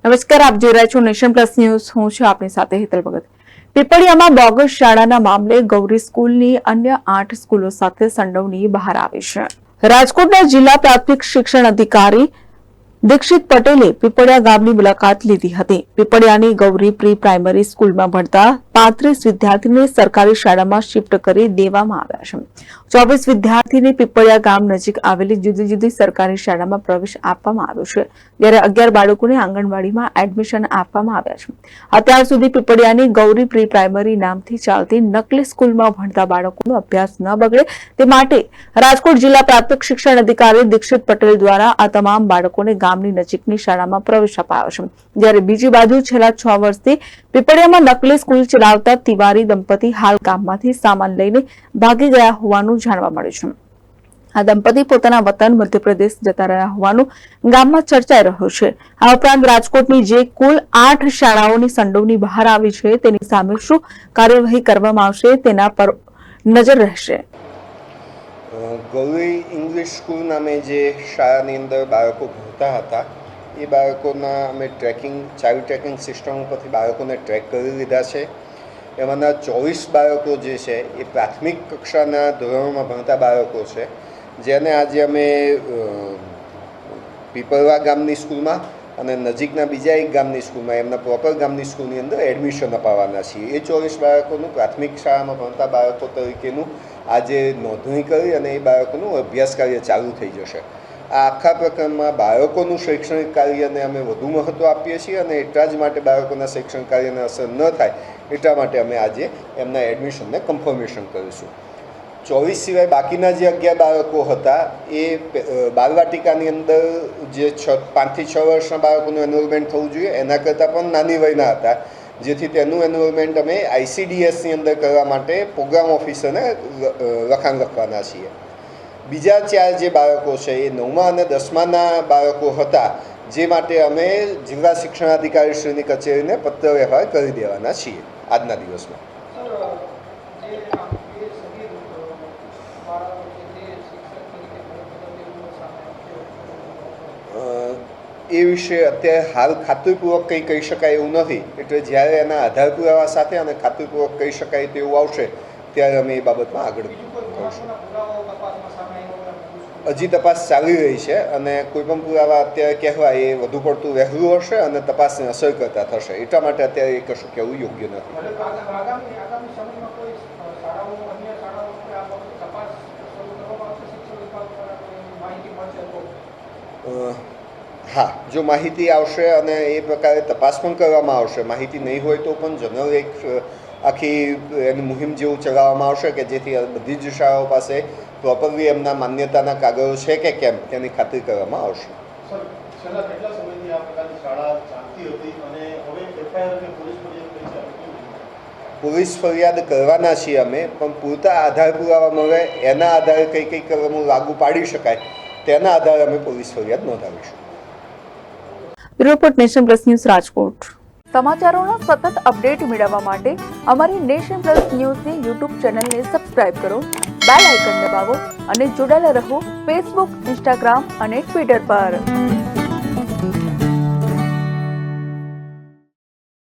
નમસ્કાર, આપ જોઈ રહ્યા છો નેશન પ્લસ ન્યૂઝ. હું છું આપની સાથે હેતલ ભગત. પીપળિયામાં બોગસ શાળાના મામલે ગૌરી સ્કૂલની અન્ય 8 સ્કૂલો સાથે સંડોવણી બહાર આવી છે. રાજકોટના જિલ્લા પ્રાથમિક શિક્ષણ અધિકારી દીક્ષિત પટેલે પીપળિયા ગામની મુલાકાત લીધી હતી. પીપળિયાની ગૌરી પ્રી પ્રાઇમરી સ્કૂલમાં ભણતા 35 વિદ્યાર્થીને સરકારી શાળામાં શિફ્ટ કરી દેવામાં આવ્યા છે. 24 વિદ્યાર્થીને પીપળિયા ગામ નજીક આવેલી જુદી જુદી સરકારી શાળામાં પ્રવેશ આપવામાં આવ્યો છે, જ્યારે 11 બાળકોને આંગણવાડીમાં એડમિશન આપવામાં આવ્યા છે. અત્યાર સુધી પીપળિયાની ગૌરી પ્રી પ્રાઇમરી નામથી ચાલતી નકલી સ્કૂલમાં ભણતા બાળકોનો અભ્યાસ ન બગડે તે માટે રાજકોટ જિલ્લા પ્રાથમિક શિક્ષણ અધિકારી દીક્ષિત પટેલ દ્વારા આ તમામ બાળકોને ગામની નજીકની શાળામાં પ્રવેશ અપાયો છે. જ્યારે બીજી બાજુ છેલ્લા 6 વર્ષથી પીપળિયામાં નકલી સ્કૂલ ચલાવતા તિવારી દંપતી હાલ ગામમાંથી સામાન લઈને ભાગી ગયા હોવાનું જાણવા મળ્યું છે. આ દંપતી પોતાના વતન મધ્યપ્રદેશ જતા રહ્યા હોવાનું ગામમાં ચર્ચાઈ રહ્યું છે. આ ઉપરાંત રાજકોટની જે કુલ 8 શાળાઓની સંડોવણી બહાર આવી છે તેની સામે શું કાર્યવાહી કરવામાં આવશે તેના પર નજર રહેશે. ગૌરી ઇંગ્લિશ સ્કૂલ નામે જે શાળાની અંદર બાળકો ભણતા હતા એ બાળકોના અમે ચાઇલ્ડ ટ્રેકિંગ સિસ્ટમ ઉપરથી બાળકોને ટ્રેક કરી લીધા છે. એમાંના 24 બાળકો જે છે એ પ્રાથમિક કક્ષાના ધોરણોમાં ભણતા બાળકો છે, જેને આજે અમે પીપળવા ગામની સ્કૂલમાં અને નજીકના બીજા એક ગામની સ્કૂલમાં એમના પ્રોપર ગામની સ્કૂલની અંદર એડમિશન અપાવવાના છીએ. એ 24 બાળકોનું પ્રાથમિક શાળામાં ભણતા બાળકો તરીકેનું આજે નોંધણી કરી અને એ બાળકોનું અભ્યાસ કાર્ય ચાલુ થઈ જશે. આ આખા પ્રકરણમાં બાળકોનું શૈક્ષણિક કાર્યને અમે વધુ મહત્ત્વ આપીએ છીએ અને એટલા જ માટે બાળકોના શૈક્ષણિક કાર્યને અસર ન થાય એટલા માટે અમે આજે એમના એડમિશનને કન્ફર્મેશન કરીશું. 24 સિવાય બાકીના જે 11 બાળકો હતા એ બાલવાટિકાની અંદર જે 5 થી 6 વર્ષના બાળકોનું એનરોલમેન્ટ થવું જોઈએ એના કરતાં પણ નાની વયના હતા, જેથી તેનું એનરોલમેન્ટ અમે ICDSની અંદર કરવા માટે પ્રોગ્રામ ઓફિસરને લખાણ લખવાના છીએ. બીજા 4 જે બાળકો છે એ 9મા અને 10માના બાળકો હતા, જે માટે અમે જિલ્લા શિક્ષણાધિકારીશ્રીની કચેરીને પત્ર વ્યવહાર કરી દેવાના છીએ આજના દિવસમાં. એ વિશે અત્યારે હાલ ખાતરીપૂર્વક કંઈ કહી શકાય એવું નથી, એટલે જ્યારે એના આધાર પુરાવા સાથે અને ખાતરીપૂર્વક કહી શકાય તેવું આવશે ત્યારે અમે એ બાબતમાં આગળ કરીશું. હજી તપાસ ચાલી રહી છે અને કોઈ પણ પુરાવા અત્યારે કહેવા એ વધુ પડતું વહેલું હશે અને તપાસને અસર કરતા થશે, એટલા માટે અત્યારે એ કશું કહેવું યોગ્ય નથી. હા, જો માહિતી આવશે અને એ પ્રકારે તપાસ પણ કરવામાં આવશે, માહિતી નહીં હોય તો પણ જનરલ એક આખી એની મુહિમ જેવું ચલાવવામાં આવશે કે જેથી બધી જ શાળાઓ પાસે પ્રોપરલી એમના માન્યતાના કાગળો છે કે કેમ તેની ખાતરી કરવામાં આવશે. પોલીસ ફરિયાદ કરવાના છીએ અમે, પણ પૂરતા આધાર પુરાવા મળે એના આધારે કઈ કઈ કલમો લાગુ પાડી શકાય તેના આધારે અમે પોલીસ ફરિયાદ નોંધાવીશું. Report nation plus news Rajkot. સમાચારોનો સતત અપડેટ મેળવવા માટે અમારી નેશન પ્લસ ન્યૂઝની YouTube ચેનલને સબસ્ક્રાઇબ કરો, બેલ આઇકન દબાવો અને જોડાયેલા રહો ફેસબુક, ઇન્સ્ટાગ્રામ અને ટ્વિટર પર.